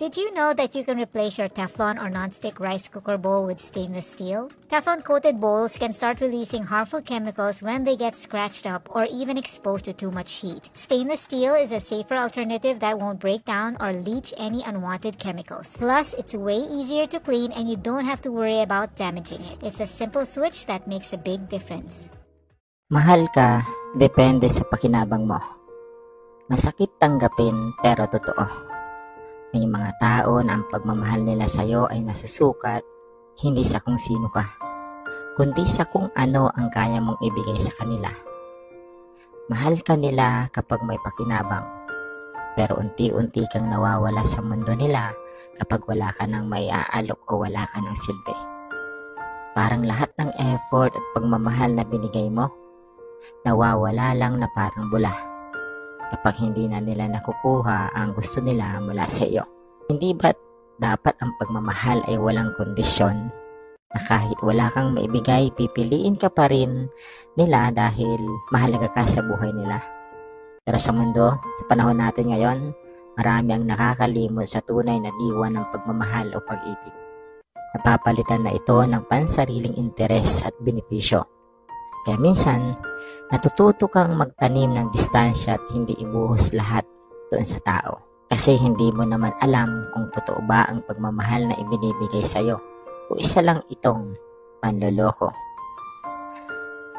Did you know that you can replace your Teflon or nonstick rice cooker bowl with stainless steel? Teflon-coated bowls can start releasing harmful chemicals when they get scratched up or even exposed to too much heat. Stainless steel is a safer alternative that won't break down or leach any unwanted chemicals. Plus, it's way easier to clean and you don't have to worry about damaging it. It's a simple switch that makes a big difference. Mahal ka, depende sa pakinabang mo. Masakit tanggapin pero totoo. May mga tao na ang pagmamahal nila sa iyo ay nasusukat, hindi sa kung sino ka, kundi sa kung ano ang kaya mong ibigay sa kanila. Mahal ka nila kapag may pakinabang, pero unti-unti kang nawawala sa mundo nila kapag wala ka ng maiaalok o wala ka ng silbi. Parang lahat ng effort at pagmamahal na binigay mo, nawawala lang na parang bula kapag hindi na nila nakukuha ang gusto nila mula sa iyo. Hindi ba't dapat ang pagmamahal ay walang kondisyon, na kahit wala kang maibigay, pipiliin ka pa rin nila dahil mahalaga ka sa buhay nila? Pero sa mundo, sa panahon natin ngayon, marami ang nakakalimot sa tunay na diwa ng pagmamahal o pag-ibig. Napapalitan na ito ng pansariling interes at benepisyo. Kaya minsan, natututo kang magtanim ng distansya at hindi ibuhos lahat doon sa tao. Kasi hindi mo naman alam kung totoo ba ang pagmamahal na ibinibigay sa'yo o isa lang itong panloloko.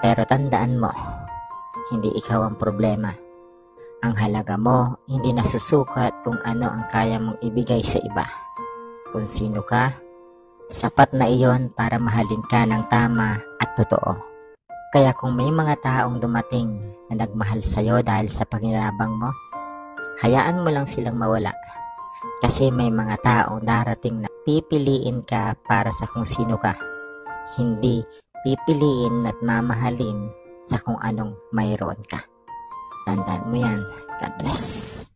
Pero tandaan mo, hindi ikaw ang problema. Ang halaga mo, hindi nasusukat kung ano ang kaya mong ibigay sa iba. Kung sino ka, sapat na iyon para mahalin ka ng tama at totoo. Kaya kung may mga taong dumating na nagmahal sa'yo dahil sa pakinabang mo, hayaan mo lang silang mawala. Kasi may mga taong darating na pipiliin ka para sa kung sino ka, hindi pipiliin at mamahalin sa kung anong mayroon ka. Tandaan mo yan. God bless.